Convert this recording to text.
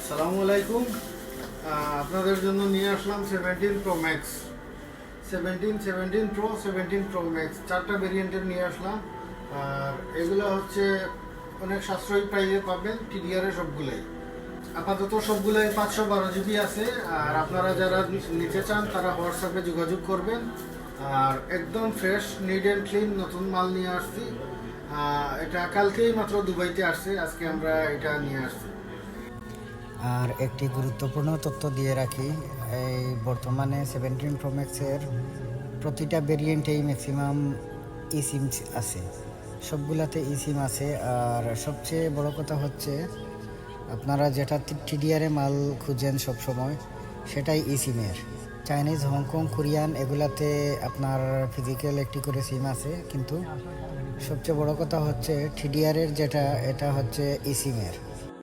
আসসালামু আলাইকুম। আপনাদের জন্য নিয়ে আসলাম 17 pro max, 17 pro, 17 pro max, চারটা ভেরিয়েন্টের নিয়ে আসলাম। আর এগুলো হচ্ছে অনেক সাশ্রয়ী প্রাইসে পাবেন, টিডিআরের সবগুলোই। আপাতত সবগুলোই 512 জিবি আছে। আর আপনারা যারা নিতে চান তারা হোয়াটসঅ্যাপে যোগাযোগ করবেন। আর একদম ফ্রেশ, নিড অ্যান্ড ক্লিন নতুন মাল নিয়ে আসছি। এটা কালকেই মাত্র দুবাইতে আসছে, আজকে আমরা এটা নিয়ে আসছি। আর একটি গুরুত্বপূর্ণ তথ্য দিয়ে রাখি, এই বর্তমানে 17 প্রো ম্যাক্সের প্রতিটা ভেরিয়েন্টেই ম্যাক্সিমাম সিম আছে, সবগুলাতে সিম আছে। আর সবচেয়ে বড় কথা হচ্ছে আপনারা যেটা টিডিআরে মাল খুঁজেন সবসময়, সেটাই সিমের। চাইনিজ, হংকং, কোরিয়ান এগুলাতে আপনার ফিজিক্যাল একটি করে সিম আছে, কিন্তু সবচেয়ে বড় কথা হচ্ছে টিডিআরের যেটা, এটা হচ্ছে সিমের।